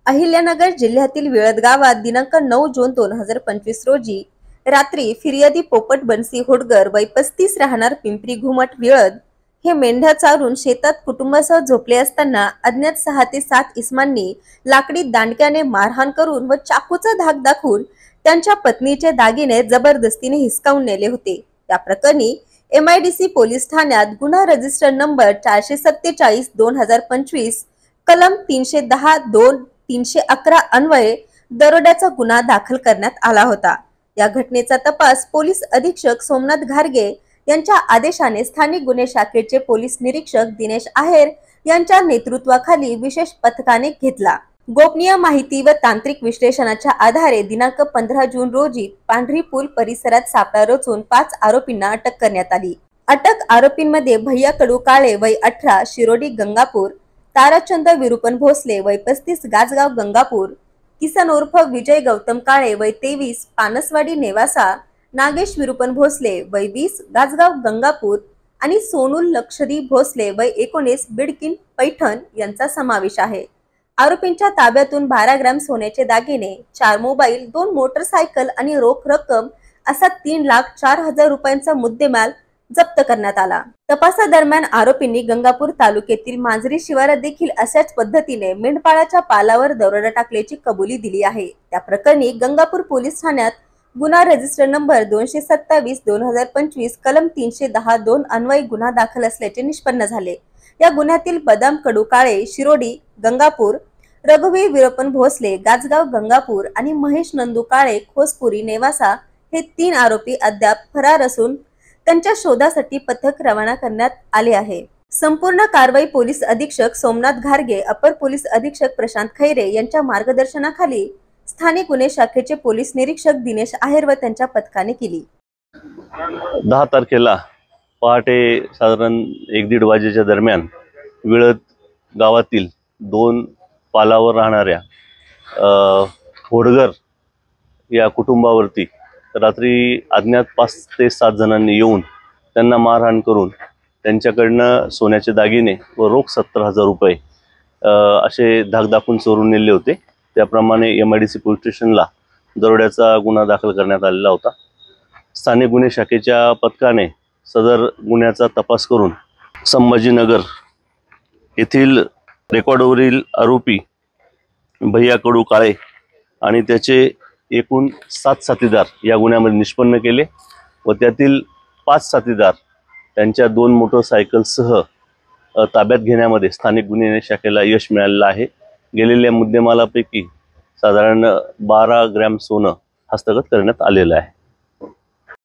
अहिल्यानगर जिल्ह्यातील विळद गावात दिनांक 9 जून 2025 रोजी रात्री फिर्यादी पोपट बनसी होडगर वय 35 राहणार पिंपरी घुमट विळद हे मेंढ्या चारून शेतात कुटुंबासह झोपले असताना अज्ञात 6 ते 7 इसमांनी लाकडी दांडक्याने मारहाण करून व चाकूचा धाक दाखवून त्यांच्या पत्नीचे दागिने जबरदस्तीने हिसकावून नेले होते। या प्रकरणी MIDC पोलीस ठाण्यात गुन्हा रजिस्टर नंबर 447/2025 कलम 310-2-311 अन्वये दरोड्याचा गुन्हा दाखल करण्यात आला होता। या घटनेचा तपास पोलीस अधीक्षक सोमनाथ घारगे यांच्या आदेशाने स्थानिक गुन्हे शाखेचे पोलीस निरीक्षक दिनेश आहेर यांच्या नेतृत्वाखाली विशेष पथकाने घेतला। गोपनीय माहिती व तांत्रिक विश्लेषणाच्या आधारे दिनांक 15 जून रोजी पांढरी पूल परिसरात सापळा रचून 5 आरोपींना अटक करण्यात आली। अटक आरोपींमध्ये भैया कडू काळे वय 18 शिरोडी गंगापूर, ताराचंद विरुपन भोसले वय 35 गाजगाव गंगापूर, किसन उर्फ विजय गौतम काळे वय 23 पानसवाडी नेवासा, नागेश विरुपन भोसले वय 20 गाजगाव गंगापूर आणि सोनूल लक्षरी भोसले वय 19 बिडकीन पैठण यांचा समावेश आहे। आरोपींच्या ताब्यातून 12 ग्रॅम सोन्याचे दागिने, 4 मोबाईल, 2 मोटरसायकल आणि रोख रक्कम असा 3,04,000 रुपयांचा मुद्देमाल जप्त करण्यात आला। तपासादरम्यान आरोपींनी गंगापूर तालुक्यातील मांजरी शिवारात देखील अशाच पद्धतीने मेंढपाळाच्या पालावर दरोडा टाकल्याची कबुली दिली आहे। त्या प्रकरणी गंगापूर पोलीस ठाण्यात गुन्हा रजिस्टर नंबर 227/2025 कलम 310-2 अन्वये गुन्हा दाखल असल्याचे निष्पन्न झाले। या गुन्ह्यातील बदाम कडू काळे शिरोडी गंगापूर, रघुवीर विरुपन भोसले गाजगाव गंगापूर आणि महेश नंदू काळे खोसपुरी नेवासा हे 3 आरोपी अद्याप फरार असून त्यांच्या शोधासाठी पथक रवाना करण्यात आले आहे। संपूर्ण कारवाई पोलीस अधीक्षक सोमनाथ घारगे, अपर पोलीस अधीक्षक प्रशांत खैरे यांच्या मार्गदर्शनाखाली स्थानिक गुन्हे शाखेचे पोलीस निरीक्षक दिनेश आहेर व त्यांच्या पथकाने केली। 10 तारखेला पहाटे साधारण 1-1:30 वाजेच्या दरम्यान विळद गावातील 2 पालावर राहणाऱ्या होडगर या कुटुंबावरती रात्री अज्ञात 5 ते 7 जणांनी येऊन त्यांना मारहाण करून त्यांच्याकडनं सोन्याचे दागिने व रोख 70,000 रुपये असे धाक दाखवून चोरून नेले होते। त्याप्रमाणे MIDC पोलीस स्टेशनला दरोड्याचा गुन्हा दाखल करण्यात आलेला होता। स्थानिक गुन्हे शाखेच्या पथकाने सदर गुन्ह्याचा तपास करून संभाजीनगर येथील रेकॉर्डवरील आरोपी भैया कडू काळे आणि त्याचे एकूण 7 साथीदार या गुन्ह्यामध्ये निष्पन्न केले व त्यातील 5 साथीदार त्यांच्या 2 मोटरसायकलसह ताब्यात घेण्यामध्ये स्थानिक गुन्हे शाखेला यश मिळालेलं आहे। गेलेल्या मुद्देमालापैकी साधारण 12 ग्रॅम सोनं हस्तगत करण्यात आलेलं आहे।